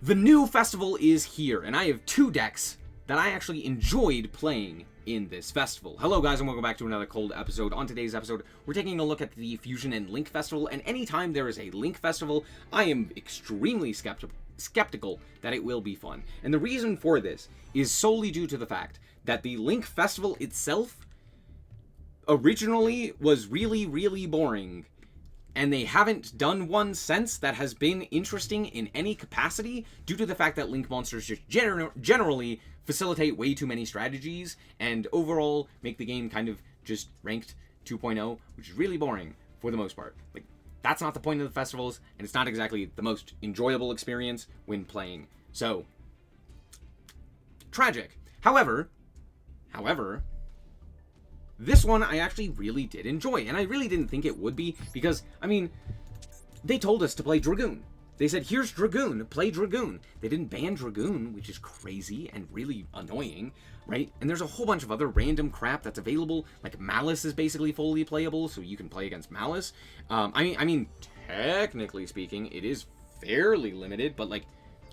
The new festival is here, and I have 2 decks that I actually enjoyed playing in this festival. Hello guys, and welcome back to another cold episode. On today's episode, we're taking a look at the Fusion and Link Festival, and anytime there is a Link Festival, I am extremely skeptical that it will be fun. And the reason for this is solely due to the fact that the Link Festival itself originally was really boring, and they haven't done one since that has been interesting in any capacity due to the fact that Link monsters just generally facilitate way too many strategies and overall make the game kind of just ranked 2.0, which is really boring for the most part. Like, that's not the point of the festivals, and it's not exactly the most enjoyable experience when playing. So, tragic. However, this one I actually really did enjoy, and I really didn't think it would be, because, I mean, they told us to play Dragoon. They said, here's Dragoon, play Dragoon. They didn't ban Dragoon, which is crazy and really annoying, right? And there's a whole bunch of other random crap that's available, like Malice is basically fully playable, so you can play against Malice. I mean, technically speaking, it is fairly limited, but, like,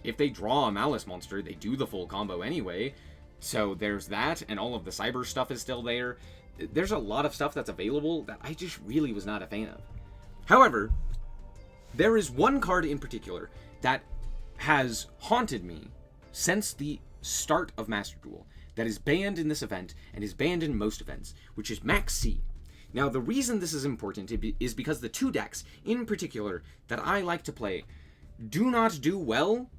if they draw a Malice monster, they do the full combo anyway. So there's that, and all of the cyber stuff is still there. There's a lot of stuff that's available that I just really was not a fan of. However, there is one card in particular that has haunted me since the start of Master Duel that is banned in this event and is banned in most events, which is Max C. Now, the reason this is important is because the 2 decks in particular that I like to play do not do well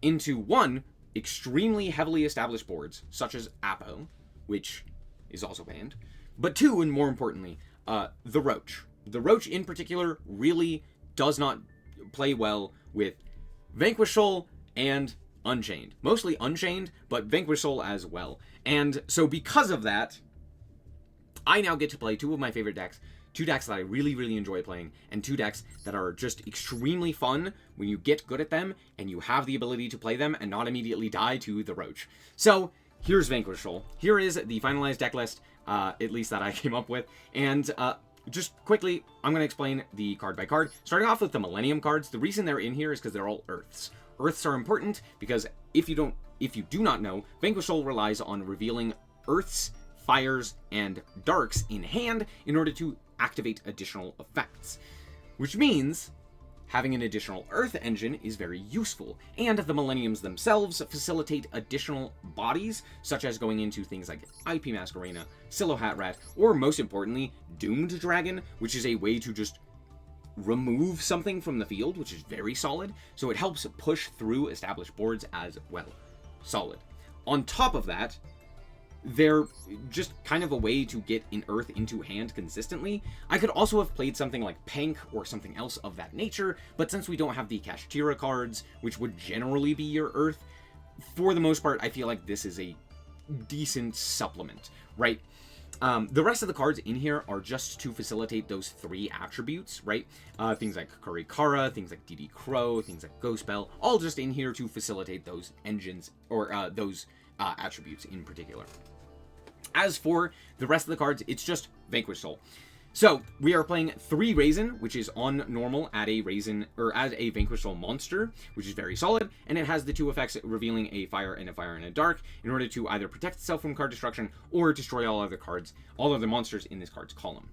into, one, extremely heavily established boards, such as Apo, which is also banned, but 2, and more importantly, the Roach. The Roach in particular really does not play well with Vanquish Soul and Unchained. Mostly Unchained, but Vanquish Soul as well. And so because of that, I now get to play 2 of my favorite decks, 2 decks that I really enjoy playing, and 2 decks that are just extremely fun when you get good at them and you have the ability to play them and not immediately die to the Roach. So here's Vanquish Soul. Here is the finalized deck list, at least that I came up with, and just quickly, I'm going to explain the card by card. Starting off with the Millennium cards, the reason they're in here is because they're all Earths. Earths are important because if you do not know, Vanquish Soul relies on revealing Earths, Fires, and Darks in hand in order to activate additional effects. Which means having an additional Earth engine is very useful, and the Millenniums themselves facilitate additional bodies, such as going into things like IP Masquerena, Silohat Rat, or most importantly, Doomed Dragon, which is a way to just remove something from the field, which is very solid, so it helps push through established boards as well. Solid. On top of that, they're just kind of a way to get an Earth into hand consistently. I could also have played something like Pank or something else of that nature, but since we don't have the Kashtira cards, which would generally be your Earth, for the most part, I feel like this is a decent supplement, right? The rest of the cards in here are just to facilitate those 3 attributes, right? Things like Kurikara, things like DD Crow, things like Ghost Bell, all just in here to facilitate those engines, or those attributes in particular. As for the rest of the cards, it's just Vanquish Soul. So we are playing 3 Raisin, which is on normal at a Raisin, or as a Vanquish Soul monster, which is very solid, and it has the 2 effects revealing a Fire and a Dark in order to either protect itself from card destruction or destroy all other monsters in this card's column.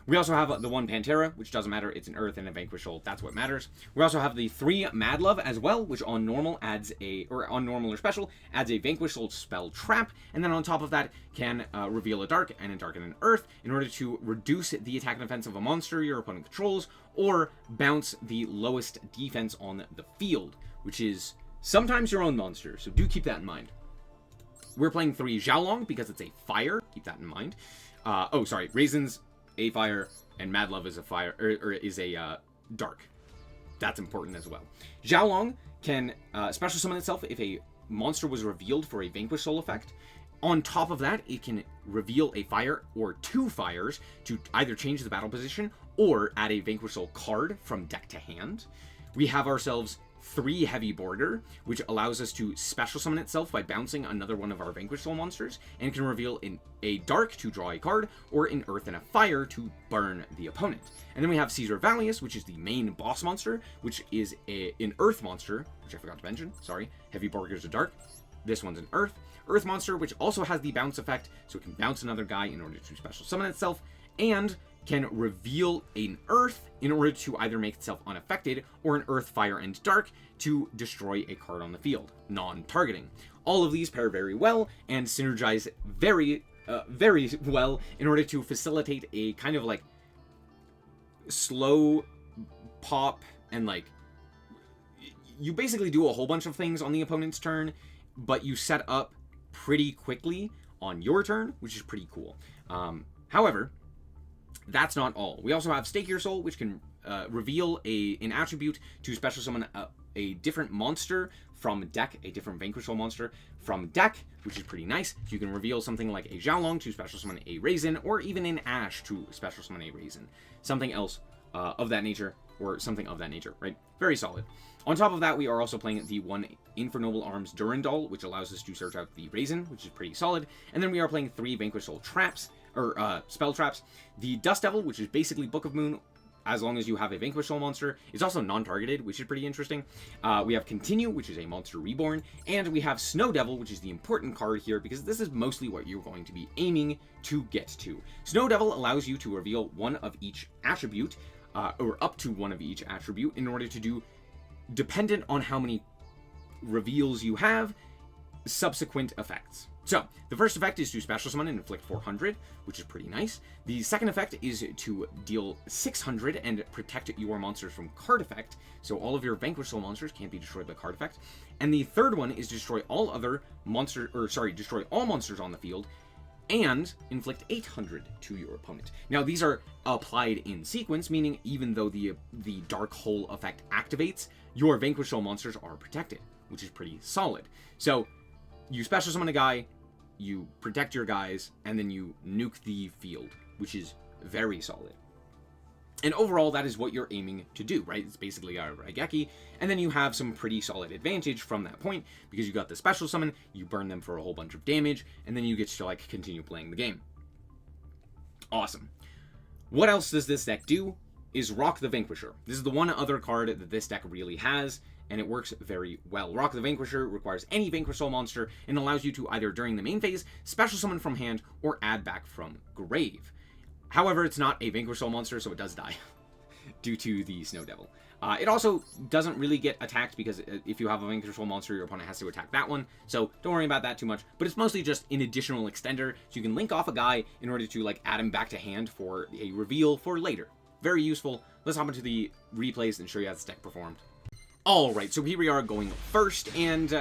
We also have the 1 Pantera, which doesn't matter, it's an Earth and a Vanquish Soul, that's what matters. We also have the 3 Mad Love as well, which on normal on normal or special, adds a Vanquish Soul spell trap, and then on top of that can reveal a Dark and an Earth in order to reduce the attack and defense of a monster your opponent controls, or bounce the lowest defense on the field, which is sometimes your own monster, so do keep that in mind. We're playing 3 Xiaolong because it's a fire, keep that in mind. Raisins, a fire, and Mad Love is a fire, or is a dark. That's important as well. Xiaolong can special summon itself if a monster was revealed for a Vanquish Soul effect. On top of that, it can reveal a fire or 2 fires to either change the battle position or add a Vanquish Soul card from deck to hand. We have ourselves 3 Heavy Border, which allows us to special summon itself by bouncing another one of our Vanquish Soul monsters, and can reveal in a Dark to draw a card, or an Earth and a Fire to burn the opponent. And then we have Caesar Valius, which is the main boss monster, which is an Earth monster, which I forgot to mention, sorry. Heavy Border is a Dark. This one's an Earth monster, which also has the bounce effect, so it can bounce another guy in order to special summon itself, and can reveal an Earth in order to either make itself unaffected, or an Earth, Fire, and Dark to destroy a card on the field, non-targeting. All of these pair very well and synergize very well in order to facilitate a kind of like slow pop, and like you basically do a whole bunch of things on the opponent's turn, but you set up pretty quickly on your turn, which is pretty cool. However, that's not all. We also have Stake Your Soul, which can reveal an attribute to special summon a different monster from deck, a different Vanquish Soul monster from deck, which is pretty nice. So you can reveal something like a Xiaolong to special summon a Raisin, or even an Ash to special summon a Raisin. Something else of that nature, or something of that nature, right? Very solid. On top of that, we are also playing the 1 Infernoble Arms Durandal, which allows us to search out the Raisin, which is pretty solid. And then we are playing 3 Vanquish Soul traps, or spell traps. The Dust Devil, which is basically Book of Moon, as long as you have a Vanquish Soul monster. It's also non-targeted, which is pretty interesting. We have Continue, which is a Monster Reborn, and we have Snow Devil, which is the important card here, because this is mostly what you're going to be aiming to get to. Snow Devil allows you to reveal one of each attribute, or up to one of each attribute, in order to do, dependent on how many reveals you have, subsequent effects. So, the first effect is to special summon and inflict 400, which is pretty nice. The second effect is to deal 600 and protect your monsters from card effect, so all of your Vanquish Soul monsters can't be destroyed by card effect. And the third one is to destroy all destroy all monsters on the field, and inflict 800 to your opponent. Now, these are applied in sequence, meaning even though the Dark Hole effect activates, your Vanquish Soul monsters are protected, which is pretty solid. So, you special summon a guy, you protect your guys, and then you nuke the field, which is very solid. And overall, that is what you're aiming to do, right? It's basically a Raigeki, and then you have some pretty solid advantage from that point, because you got the special summon, you burn them for a whole bunch of damage, and then you get to, like, continue playing the game. Awesome. What else does this deck do? Is Rock the Vanquisher. This is the one other card that this deck really has, and it works very well. Rock the Vanquisher requires any Vanquish Soul monster, and allows you to either during the main phase, special summon from hand, or add back from grave. However, it's not a Vanquish Soul monster, so it does die, due to the Snow Devil. It also doesn't really get attacked, because if you have a Vanquish Soul monster, your opponent has to attack that one, so don't worry about that too much. But it's mostly just an additional extender, so you can link off a guy in order to, like, add him back to hand for a reveal for later. Very useful. Let's hop into the replays and show you how this deck performed. Alright, so here we are going first, and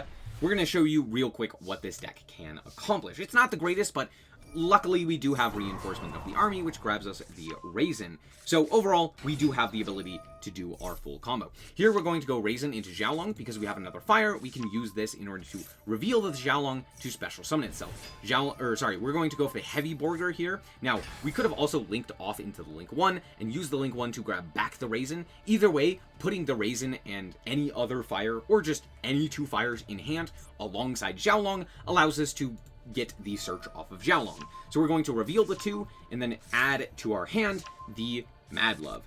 we're going to show you real quick what this deck can accomplish. It's not the greatest, but luckily we do have Reinforcement of the Army, which grabs us the Raisin. So overall, we do have the ability to do our full combo. Here we're going to go Raisin into Xiaolong, because we have another fire. We can use this in order to reveal the Xiaolong to special summon itself. We're going to go for the Heavy Border here. Now, we could have also linked off into the Link 1 and used the Link 1 to grab back the Raisin. Either way, putting the Raisin and any other fire, or just any 2 fires in hand alongside Xiaolong, allows us to get the search off of Xiaolong. So we're going to reveal the 2 and then add to our hand the Mad Love.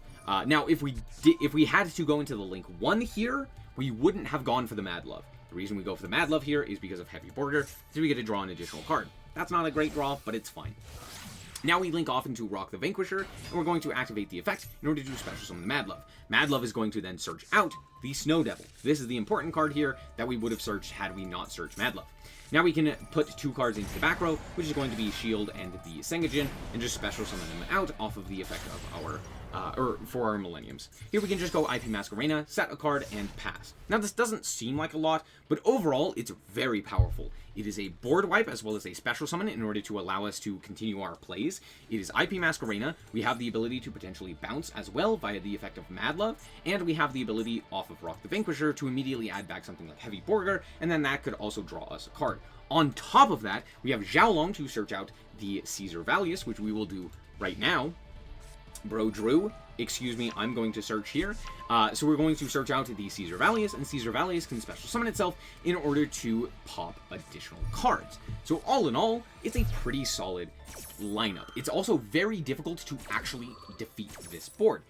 Now, if we had to go into the Link 1 here, we wouldn't have gone for the Mad Love. The reason we go for the Mad Love here is because of Heavy Border, so we get to draw an additional card. That's not a great draw, but it's fine. Now we link off into Rock the Vanquisher, and we're going to activate the effect in order to special summon the Mad Love. Mad Love is going to then search out the Snow Devil. This is the important card here that we would have searched had we not searched Mad Love. Now we can put 2 cards into the back row, which is going to be Shield and the Sengajin, and just special summon them out off of the effect of our, for our Millenniums. Here we can just go IP Masquerena, set a card, and pass. Now this doesn't seem like a lot, but overall it's very powerful. It is a board wipe as well as a special summon in order to allow us to continue our plays. It is IP Masquerena. We have the ability to potentially bounce as well via the effect of Mad Love, and we have the ability off of Rock the Vanquisher to immediately add back something like Heavy Border, and then that could also draw us a card. On top of that, we have Xiaolong to search out the Caesar Valius, which we will do right now. Bro Drew, excuse me, I'm going to search here. So we're going to search out the Caesar Valius, and Caesar Valius can special summon itself in order to pop additional cards. So all in all, it's a pretty solid lineup. It's also very difficult to actually defeat this board.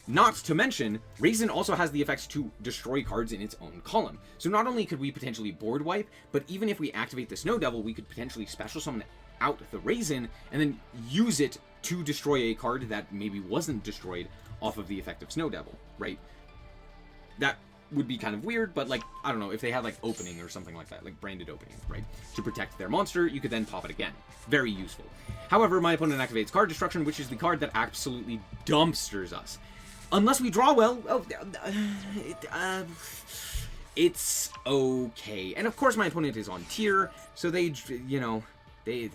Not to mention, Raisin also has the effect to destroy cards in its own column. So not only could we potentially board wipe, but even if we activate the Snow Devil, we could potentially special summon out the Raisin and then use it to destroy a card that maybe wasn't destroyed off of the effect of Snow Devil, right? That would be kind of weird, but like, I don't know, if they had like opening or something like that, like branded opening, right? To protect their monster, you could then pop it again. Very useful. However, my opponent activates Card Destruction, which is the card that absolutely dumpsters us. Unless we draw well, it's okay. And of course my opponent is on tier, so they, you know, they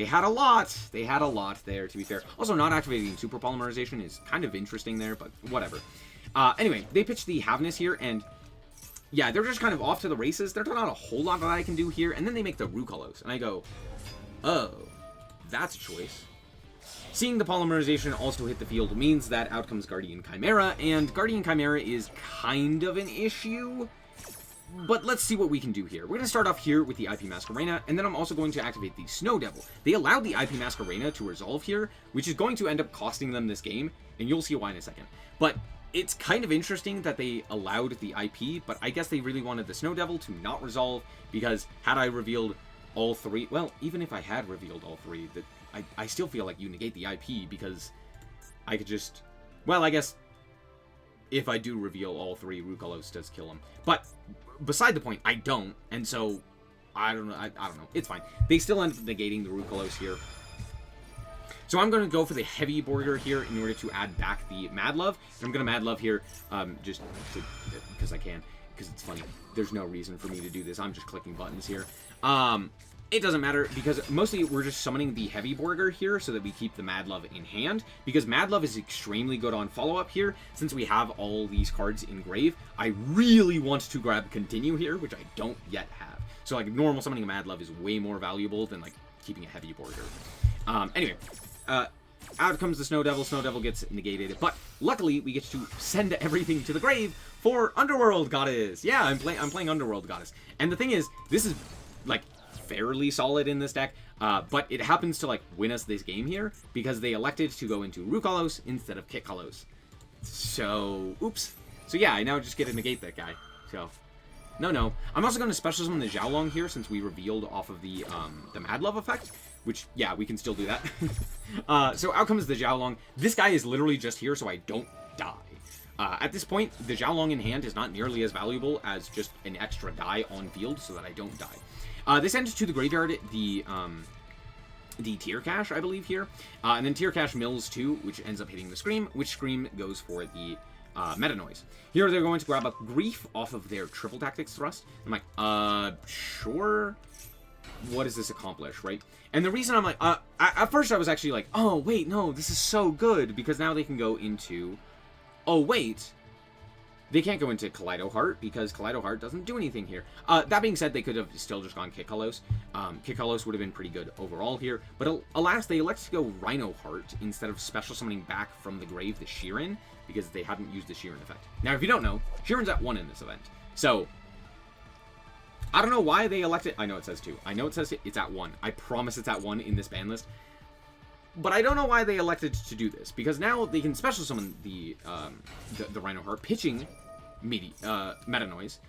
had a lot. They had a lot there, to be fair. Also, not activating Super Polymerization is kind of interesting there, but whatever. Anyway, they pitched the Havness here, and yeah, they're just kind of off to the races. There's not a whole lot that I can do here, and then they make the Rukalos, and I go, oh, that's a choice. Seeing the Polymerization also hit the field means that out comes Guardian Chimera, and Guardian Chimera is kind of an issue, but let's see what we can do here. We're going to start off here with the IP Masquerena, and then I'm also going to activate the Snow Devil. They allowed the IP Masquerena to resolve here, which is going to end up costing them this game, and you'll see why in a second. But it's kind of interesting that they allowed the IP, but I guess they really wanted the Snow Devil to not resolve, because had I revealed all three, well, even if I had revealed all three, I still feel like you negate the IP, because I could just, well, I guess if I do reveal all three, Rukalos does kill him. But beside the point, I don't, and so I don't know. I don't know. It's fine. They still end up negating the Rukalos here. So I'm going to go for the heavy border here in order to add back the Mad Love. And I'm going to Mad Love here just because I can, because it's funny. There's no reason for me to do this. I'm just clicking buttons here. It doesn't matter, because mostly we're just summoning the Heavy Borger here so that we keep the Mad Love in hand, because Mad Love is extremely good on follow-up here. Since we have all these cards in grave, I really want to grab Continue here, which I don't yet have. So like normal summoning a Mad Love is way more valuable than like keeping a Heavy Borger. Anyway, out comes the Snow Devil. Snow Devil gets negated, but luckily we get to send everything to the grave for Underworld Goddess. Yeah, I'm playing Underworld Goddess, and the thing is, this is like fairly solid in this deck, but it happens to like win us this game here because they elected to go into Rukalos instead of Kitkalos. So, oops. So yeah, I now just get to negate that guy. So, no. I'm also going to special summon the Xiaolong here since we revealed off of the Mad Love effect, which, yeah, we can still do that. So out comes the Xiaolong. This guy is literally just here so I don't die. At this point, the Xiaolong in hand is not nearly as valuable as just an extra die on field so that I don't die. They send to the graveyard the Tear Cache, I believe, here. And then Tear Cache mills too, which ends up hitting the Scream, which Scream goes for the Meta Noise. Here they're going to grab a Grief off of their Triple Tactics Thrust. I'm like, sure. What does this accomplish, right? And the reason I'm like, at first I was actually like, oh, wait, no, this is so good, because now they can go into, oh, wait. They can't go into Kaleido Heart, because Kaleido Heart doesn't do anything here. That being said, they could have still just gone Kitkalos. Kitkalos would have been pretty good overall here. But alas, they elect to go Rhino Heart instead of special summoning back from the grave the Sheeran, because they hadn't used the Sheeran effect. Now, if you don't know, Sheeran's at 1 in this event. So, I don't know why they elected. I know it says 2. I know it says it's at 1. I promise it's at 1 in this ban list. But I don't know why they elected to do this, because now they can special summon the Rhino Heart, pitching Meta Noise,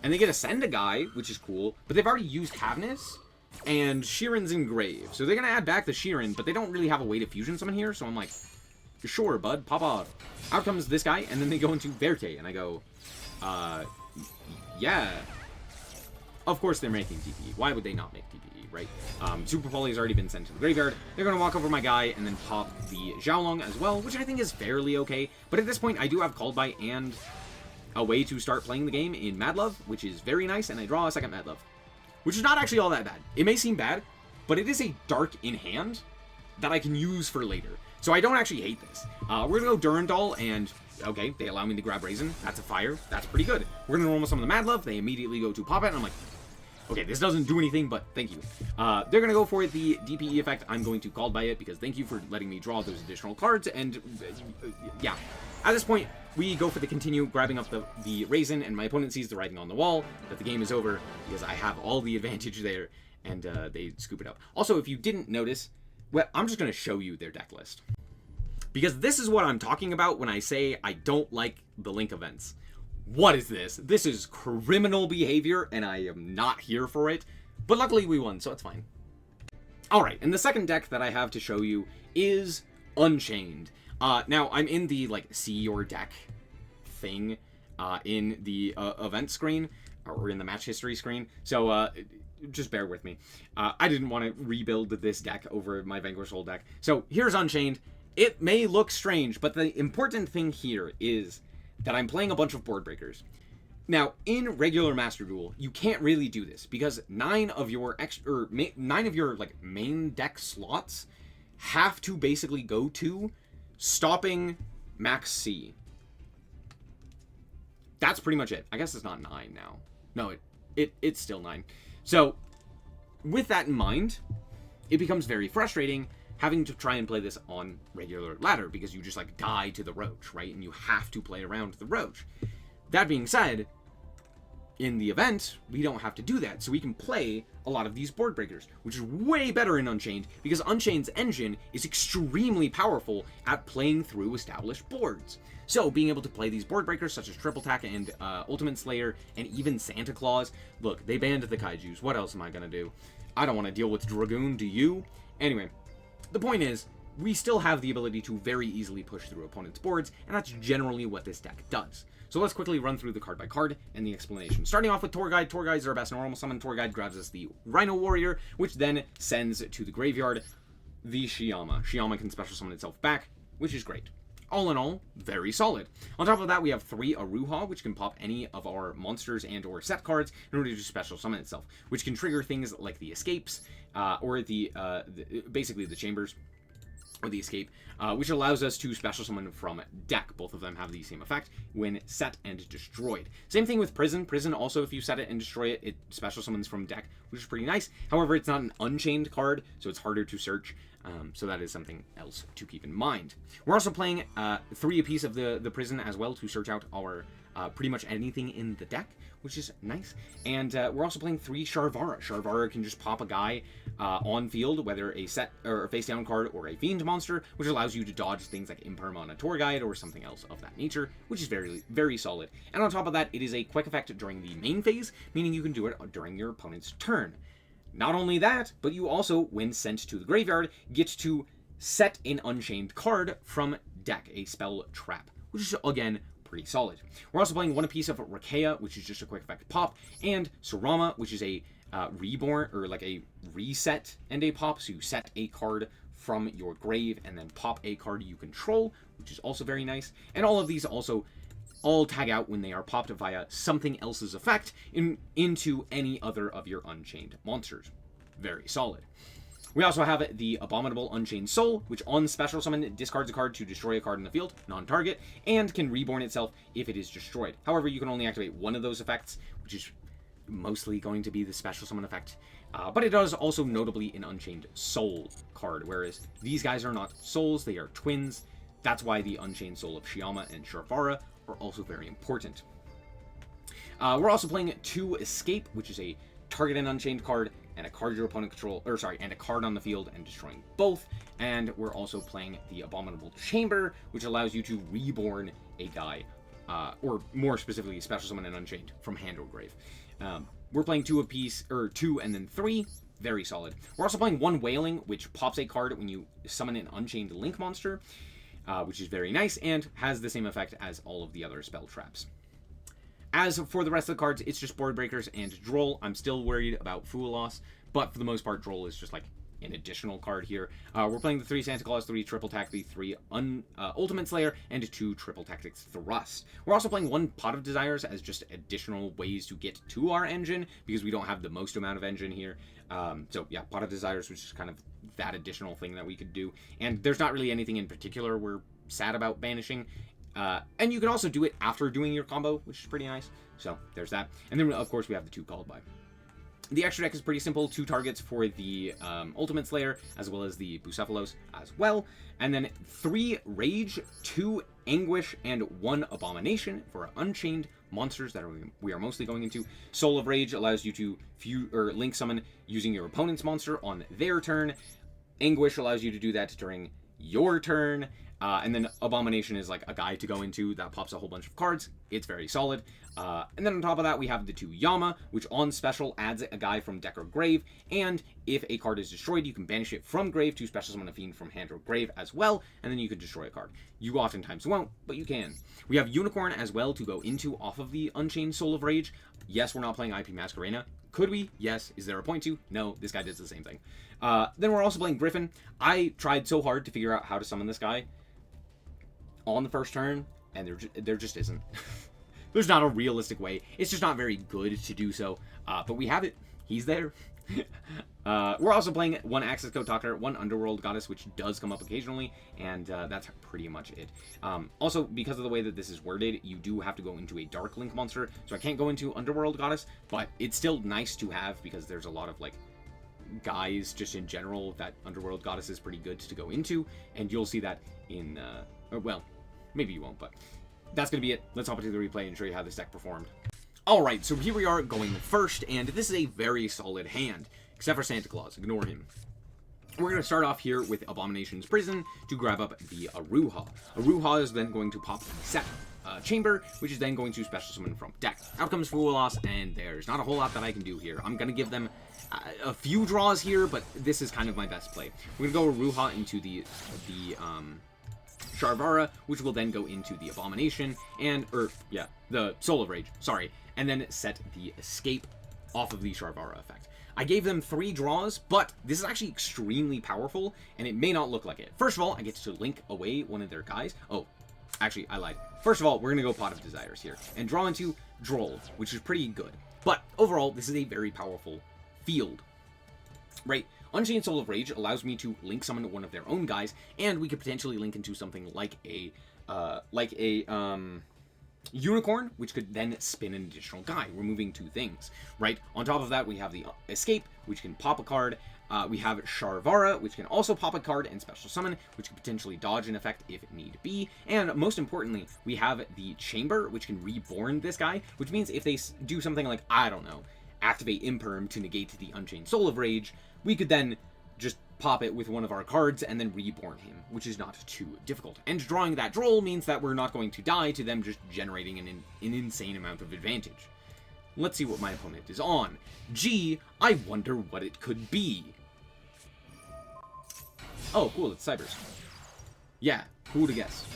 and they get to send a guy, which is cool, but they've already used Havness, and Sheeran's in grave, so they're going to add back the Sheeran, but they don't really have a way to fusion summon here, so I'm like, sure, bud, pop off. Out comes this guy, and then they go into Verte, and I go, yeah. Of course they're making TPE. Why would they not make TPE, right? Super Poly's already been sent to the graveyard. They're going to walk over my guy and then pop the Xiaolong as well, which I think is fairly okay. But at this point, I do have Called By and a way to start playing the game in Mad Love, which is very nice, and I draw a second Mad Love, which is not actually all that bad. It may seem bad, but it is a Dark in hand that I can use for later. So I don't actually hate this. We're going to go Durandal, and okay, they allow me to grab Raisin. That's a fire. That's pretty good. We're going to normal summon the Mad Love. They immediately go to pop it, and I'm like, Okay, this doesn't do anything, but thank you. They're going to go for the DPE effect. I'm going to Called by It because thank you for letting me draw those additional cards. And yeah, at this point, we go for the continue, grabbing up the Raisin, and my opponent sees the writing on the wall that the game is over because I have all the advantage there, and they scoop it up. Also, if you didn't notice, well, I'm just going to show you their deck list. Because this is what I'm talking about when I say I don't like the Link events. What is this? This is criminal behavior, and I am not here for it. But luckily we won, so it's fine. Alright, and the second deck that I have to show you is Unchained. Now, I'm in the, like, see your deck thing in the event screen, or in the match history screen, so just bear with me. I didn't want to rebuild this deck over my Vanquish Soul deck. So, here's Unchained. It may look strange, but the important thing here is that I'm playing a bunch of board breakers. Now, in regular Master Duel, you can't really do this because 9 of your like main deck slots have to basically go to stopping Max C. That's pretty much it. I guess it's not 9 now. No, it's still 9. So, with that in mind, it becomes very frustrating having to try and play this on regular ladder because you just like die to the roach, right? And you have to play around the roach. That being said, in the event, we don't have to do that, so we can play a lot of these board breakers, which is way better in Unchained because Unchained's engine is extremely powerful at playing through established boards. So being able to play these board breakers such as Triple Tack and Ultimate Slayer and even Santa Claus, look, they banned the Kaijus. What else am I gonna do? I don't want to deal with Dragoon, do you? Anyway, the point is, we still have the ability to very easily push through opponents' boards, and that's generally what this deck does. So let's quickly run through the card by card and the explanation. Starting off with Tour Guide. Tour Guide is our best normal summon. Tour Guide grabs us the Rhino Warrior, which then sends to the graveyard the Shiyama. Shiyama can special summon itself back, which is great. All in all, very solid. On top of that, we have 3 Aruha, which can pop any of our monsters and or set cards in order to special summon itself, which can trigger things like the escapes, or basically the chambers, or the escape, which allows us to special summon from deck. Both of them have the same effect when set and destroyed. Same thing with Prison. Prison also, if you set it and destroy it, it special summons from deck, which is pretty nice. However, it's not an Unchained card, so it's harder to search. So that is something else to keep in mind. We're also playing 3 apiece of the Prison as well to search out our pretty much anything in the deck, which is nice. And we're also playing 3 Sharvara. Sharvara can just pop a guy on field, whether a set or a face down card or a fiend monster, which allows you to dodge things like Imperm on a Tour Guide or something else of that nature, which is very, very solid. And on top of that, it is a quick effect during the main phase, meaning you can do it during your opponent's turn. Not only that, but you also, when sent to the graveyard, get to set an Unchained card from deck, a spell trap, which is, again, pretty solid. We're also playing 1 apiece of Rakea, which is just a quick effect pop, and Surama, which is a reborn, or like a reset and a pop, so you set a card from your grave and then pop a card you control, which is also very nice. And all of these also all tag out when they are popped via something else's effect into any other of your Unchained monsters. Very solid. We also have the Abominable Unchained Soul, which on special summon discards a card to destroy a card in the field, non-target, and can reborn itself if it is destroyed. However, you can only activate 1 of those effects, which is mostly going to be the special summon effect. But it does also notably an Unchained Soul card, whereas these guys are not souls, they are twins. That's why the Unchained Soul of Shiyama and Sharvara are also very important. We're also playing 2 Escape, which is a target an Unchained card and a card your opponent and a card on the field and destroying both. And we're also playing the Abominable Chamber, which allows you to reborn a guy, or more specifically, special summon an Unchained from hand or grave. We're playing 2 apiece, or 2 and then 3. Very solid. We're also playing 1 Wailing, which pops a card when you summon an Unchained Link monster, which is very nice and has the same effect as all of the other spell traps. As for the rest of the cards, it's just board breakers and Droll. I'm still worried about Fool Loss, but for the most part, Droll is just like an additional card here. We're playing the 3 Santa Claus, 3 Triple Tack, the 3 Ultimate Slayer, and 2 Triple Tactics Thrust. We're also playing 1 Pot of Desires as just additional ways to get to our engine, because we don't have the most amount of engine here. So yeah, Pot of Desires, which is kind of that additional thing that we could do. And there's not really anything in particular we're sad about banishing. And you can also do it after doing your combo, which is pretty nice. So there's that. And then, of course, we have the 2 Called By. The extra deck is pretty simple. 2 targets for the Ultimate Slayer, as well as the Bucephalos as well. And then 3 Rage, 2 Anguish, and 1 Abomination for Unchained monsters that we are mostly going into. Soul of Rage allows you to link summon using your opponent's monster on their turn. Anguish allows you to do that during your turn. And then Abomination is like a guy to go into that pops a whole bunch of cards. It's very solid. And then on top of that, we have the 2 Yama, which on special adds a guy from deck or grave. And if a card is destroyed, you can banish it from grave to special summon a fiend from hand or grave as well. And then you can destroy a card. You oftentimes won't, but you can. We have Unicorn as well to go into off of the Unchained Soul of Rage. Yes, we're not playing IP Masquerena. Could we? Yes. Is there a point to? No, this guy does the same thing. Then we're also playing Griffin. I tried so hard to figure out how to summon this guy on the first turn, and there just isn't. There's not a realistic way. It's just not very good to do so, but we have it. He's there. We're also playing 1 Access Code Talker, 1 Underworld Goddess, which does come up occasionally, and that's pretty much it. Also, because of the way that this is worded, you do have to go into a Dark Link monster, so I can't go into Underworld Goddess, but it's still nice to have because there's a lot of, like, guys just in general that Underworld Goddess is pretty good to go into, and you'll see that in, well, maybe you won't, but that's going to be it. Let's hop into the replay and show you how this deck performed. Alright, so here we are going first, and this is a very solid hand, except for Santa Claus. Ignore him. We're going to start off here with Abomination's Prison to grab up the Aruha. Aruha is then going to pop the set chamber, which is then going to special summon from deck. Out comes Fuelos, and there's not a whole lot that I can do here. I'm going to give them a few draws here, but this is kind of my best play. We're going to go Aruha into the Sharvara, which will then go into the Abomination, the Soul of Rage, sorry, and then set the Escape off of the Sharvara effect. I gave them 3 draws, but this is actually extremely powerful, and it may not look like it. First of all, I get to link away one of their guys. Oh, actually, I lied. First of all, we're going to go Pot of Desires here, and draw into Droll, which is pretty good. But overall, this is a very powerful field, right? Unchained Soul of Rage allows me to link summon one of their own guys, and we could potentially link into something like a Unicorn, which could then spin an additional guy, removing 2 things, right? On top of that, we have the Escape, which can pop a card. We have Sharvara, which can also pop a card and special summon, which can potentially dodge an effect if need be. And most importantly, we have the Chamber, which can reborn this guy, which means if they do something like, I don't know, activate Imperm to negate the Unchained Soul of Rage, we could then just pop it with one of our cards and then reborn him, which is not too difficult. And drawing that Droll means that we're not going to die to them just generating an insane amount of advantage. Let's see what my opponent is on. Gee, I wonder what it could be. Oh, cool, it's Cybers. Yeah, who would have guessed?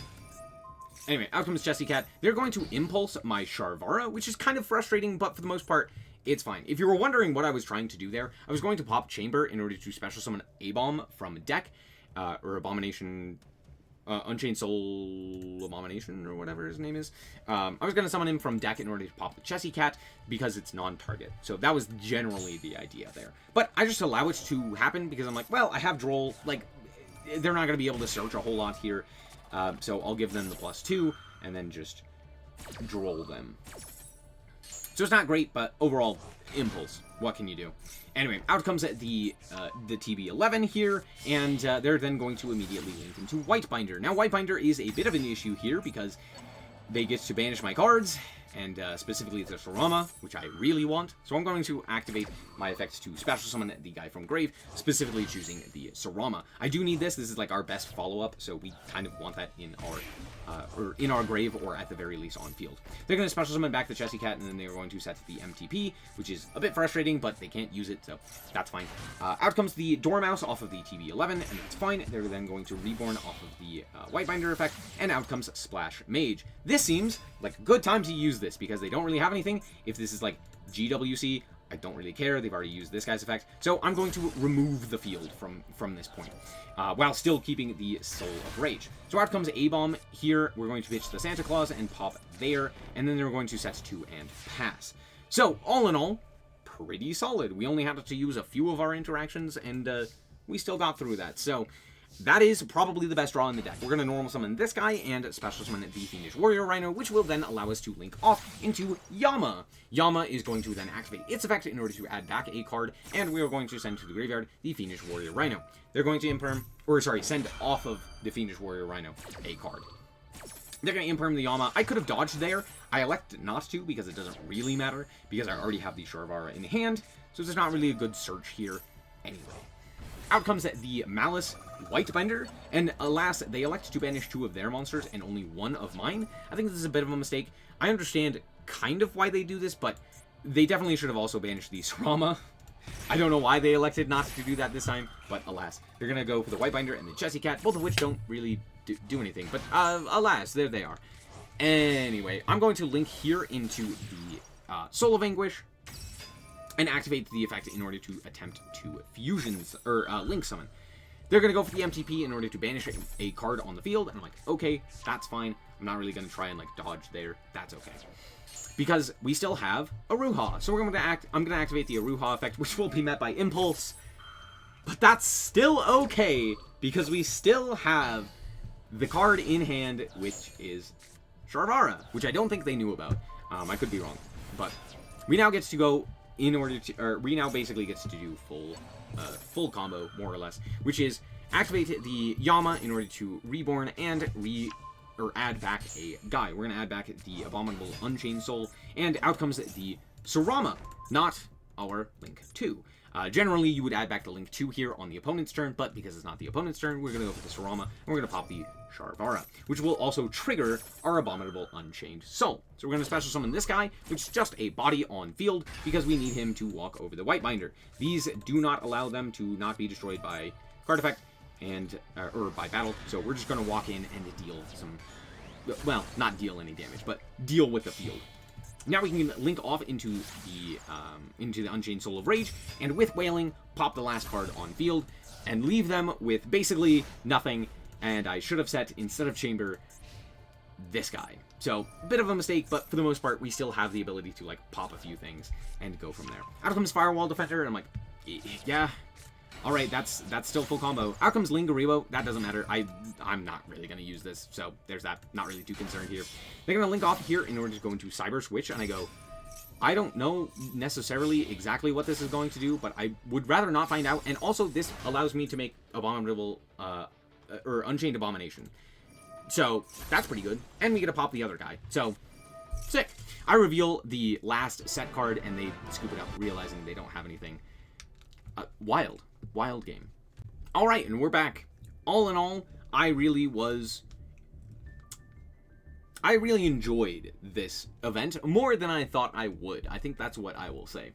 Anyway, out comes Jessie Cat. They're going to Impulse my Sharvara, which is kind of frustrating, but for the most part, it's fine. If you were wondering what I was trying to do there, I was going to pop Chamber in order to special summon A-Bomb from deck, or Abomination, Unchained Soul Abomination, or whatever his name is. I was going to summon him from deck in order to pop the Jessie Cat, because it's non-target. So that was generally the idea there. But I just allow it to happen, because I'm like, well, I have Droll, like, they're not going to be able to search a whole lot here, so I'll give them the +2, and then just Droll them. So it's not great, but overall, Impulse. What can you do? Anyway, out comes the TB11 here, and they're then going to immediately link into Whitebinder. Now, Whitebinder is a bit of an issue here, because they get to banish my cards, and specifically the Sorama, which I really want. So I'm going to activate my effects to special summon the guy from grave, specifically choosing the Sorama. I do need this. This is like our best follow-up, so we kind of want that in our grave, or at the very least on field. They're going to special summon back the Jessie Cat, and then they're going to set the MTP, which is a bit frustrating, but they can't use it, so that's fine. Out comes the Dormouse off of the TB11, and that's fine. They're then going to reborn off of the Whitebinder effect, and out comes Splash Mage. This seems like a good time to use this, because they don't really have anything. If this is like GWC, I don't really care. They've already used this guy's effect. So I'm going to remove the field from this point, while still keeping the Soul of Rage. So out comes A-Bomb here. We're going to pitch the Santa Claus and pop there, and then they're going to set 2 and pass. So all in all, pretty solid. We only had to use a few of our interactions, and we still got through that. So that is probably the best draw in the deck. We're going to normal summon this guy and special summon the Fiendish Warrior Rhino, which will then allow us to link off into Yama. Yama is going to then activate its effect in order to add back a card, and we are going to send to the graveyard the Fiendish Warrior Rhino. They're going to send off of the Fiendish Warrior Rhino a card. They're going to imperm the Yama. I could have dodged there. I elect not to because it doesn't really matter, because I already have the Sharvara in hand, so there's not really a good search here anyway. Out comes the Malice Whitebinder, and alas, they elect to banish 2 of their monsters and only 1 of mine. I think this is a bit of a mistake. I understand kind of why they do this, but they definitely should have also banished the Sarama. I don't know why they elected not to do that this time, but alas. They're going to go for the Whitebinder and the Jessie Cat, both of which don't really do anything, but alas, there they are. Anyway, I'm going to link here into the Soul of Anguish, and activate the effect in order to attempt to link summon. They're going to go for the MTP in order to banish a card on the field, and I'm like, okay, that's fine. I'm not really going to try and, like, dodge there. That's okay. Because we still have Aruha. So I'm going to activate the Aruha effect, which will be met by Impulse. But that's still okay, because we still have the card in hand, which is Sharvara, which I don't think they knew about. I could be wrong. But we now get to go we now basically gets to do full combo, more or less, which is activate the Yama in order to reborn and add back a guy. We're going to add back the Abominable Unchained Soul, and out comes the Surama, not our Link 2. Generally, you would add back the Link 2 here on the opponent's turn, but because it's not the opponent's turn, we're going to go for the Surama, and we're going to pop the Sharvara, which will also trigger our Abominable Unchained Soul. So we're going to special summon this guy, which is just a body on field, because we need him to walk over the Whitebinder. These do not allow them to not be destroyed by card effect, or by battle, so we're just going to walk in and deal some, well, not deal any damage, but deal with the field. Now we can link off into the Unchained Soul of Rage, and with Wailing, pop the last card on field, and leave them with basically nothing, and I should have set, instead of Chamber, this guy. So, bit of a mistake, but for the most part, we still have the ability to, like, pop a few things and go from there. Out comes Firewall Defender, and I'm like, yeah, alright, that's still full combo. Out comes Lingaribo, that doesn't matter. I'm not really going to use this, so there's that. Not really too concerned here. They're going to link off here in order to go into Cyber Switch, and I go, I don't know necessarily exactly what this is going to do, but I would rather not find out, and also this allows me to make Abominable, or Unchained Abomination. So, that's pretty good, and we get to pop the other guy, so, sick. I reveal the last set card, and they scoop it up, realizing they don't have anything. Wild game. Alright, and we're back. All in all, I really enjoyed this event more than I thought I would. I think that's what I will say.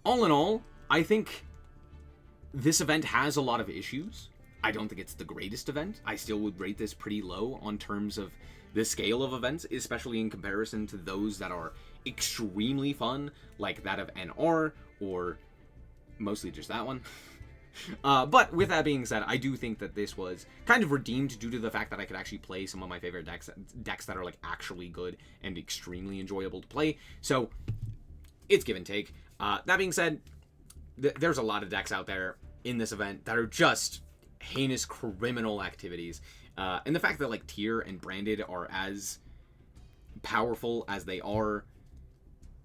All in all, I think this event has a lot of issues. I don't think it's the greatest event. I still would rate this pretty low on terms of the scale of events, especially in comparison to those that are extremely fun, like that of NR, or mostly just that one. But with that being said, I do think that this was kind of redeemed due to the fact that I could actually play some of my favorite decks that are, like, actually good and extremely enjoyable to play. So, it's give and take. That being said, there's a lot of decks out there in this event that are just heinous criminal activities. And the fact that, like, Tier and Branded are as powerful as they are,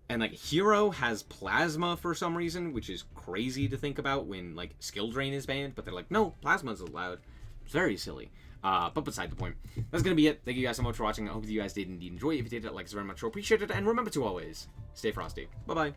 and, like, Hero has Plasma for some reason, which is crazy to think about when, like, Skill Drain is banned, but they're like, no, Plasma's allowed. It's very silly. But beside the point. That's going to be it. Thank you guys so much for watching. I hope you guys did indeed enjoy it. If you did, like us very much, so appreciate it. And remember to always stay frosty. Bye-bye.